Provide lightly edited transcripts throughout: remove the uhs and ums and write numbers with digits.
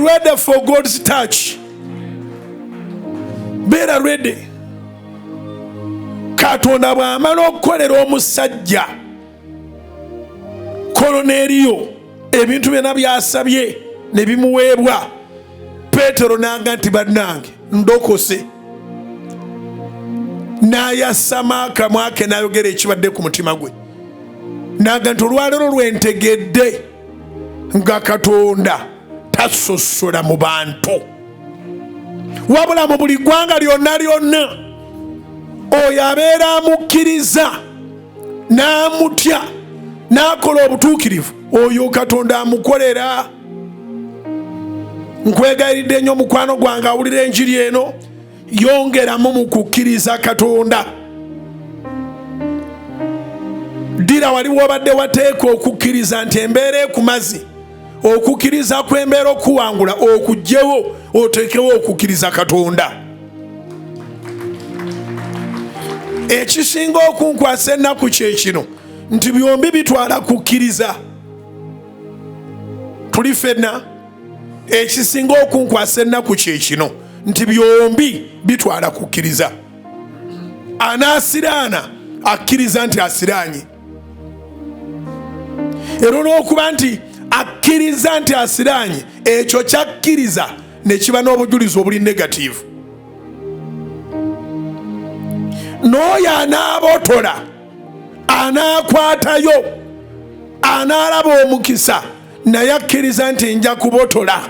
ready for God's touch. Be ready. Katonda bw'amala okukolera omusajja Koloneriyo ebintu byonna byasabye ne bimuweebwa, Peetero n'agamba nti bannange ndokose, n'ayasama akamwa ke n'ayogera ekibadde ku mutima gwe, n'agamba nti olwaleero lwentegedde nga Katonda tasosola mu bantu wabula mu buli ggwanga lyonna lyonna oyo abeera amukkiriza n'amutya n'akola obutuukirivu, oyo Katonda amukolera. Nkwegayiridde nnyo mukwano gwange awulira enjiri eno, yongeramu mu kukkiriza Katonda. Ddira wali wobadde wateeka okukkiriza nti embeera ku mazzi, okukkiriza kw'embeera okuwangula okugyewo, oteekewo okukkiriza Katonda. Ekisinga okunkwasa ennaku kye kino nti byombi bitwala kukkiriza. Tuli ffenna, ekisinga okunkwasa ennaku kye kino nti byombi bitwala kukkiriza. Anaasiraana akkiriza nti asiraanye, era olw'okuba nti akkiriza nti asiraanye, ekyo kyakkiriza ne kiba n'obujulizi obuli negatiivu. N'oyo anaabotola, anaakwatayo, anaalaba omukisa, naye akkiriza nti nja kubotola,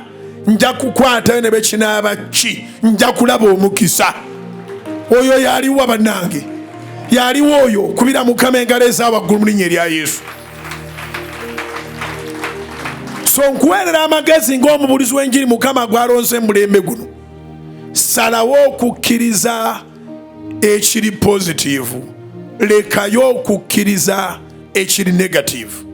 nja kukwatayo ne bekinaaba ki, nja kulaba omukisa. Oyo yaliwa bannange, yaliwo oyo. Kubira Mukama engalo ez'awaggulu mu linnya erya Yesu. So nkuweerera amagezi ng'omubuulizi w'enjiri Mukama gw'alonze mu mulembe guno. Salawo okukkiriza ekiri positivu, lekayo okukkiriza ekiri negativu.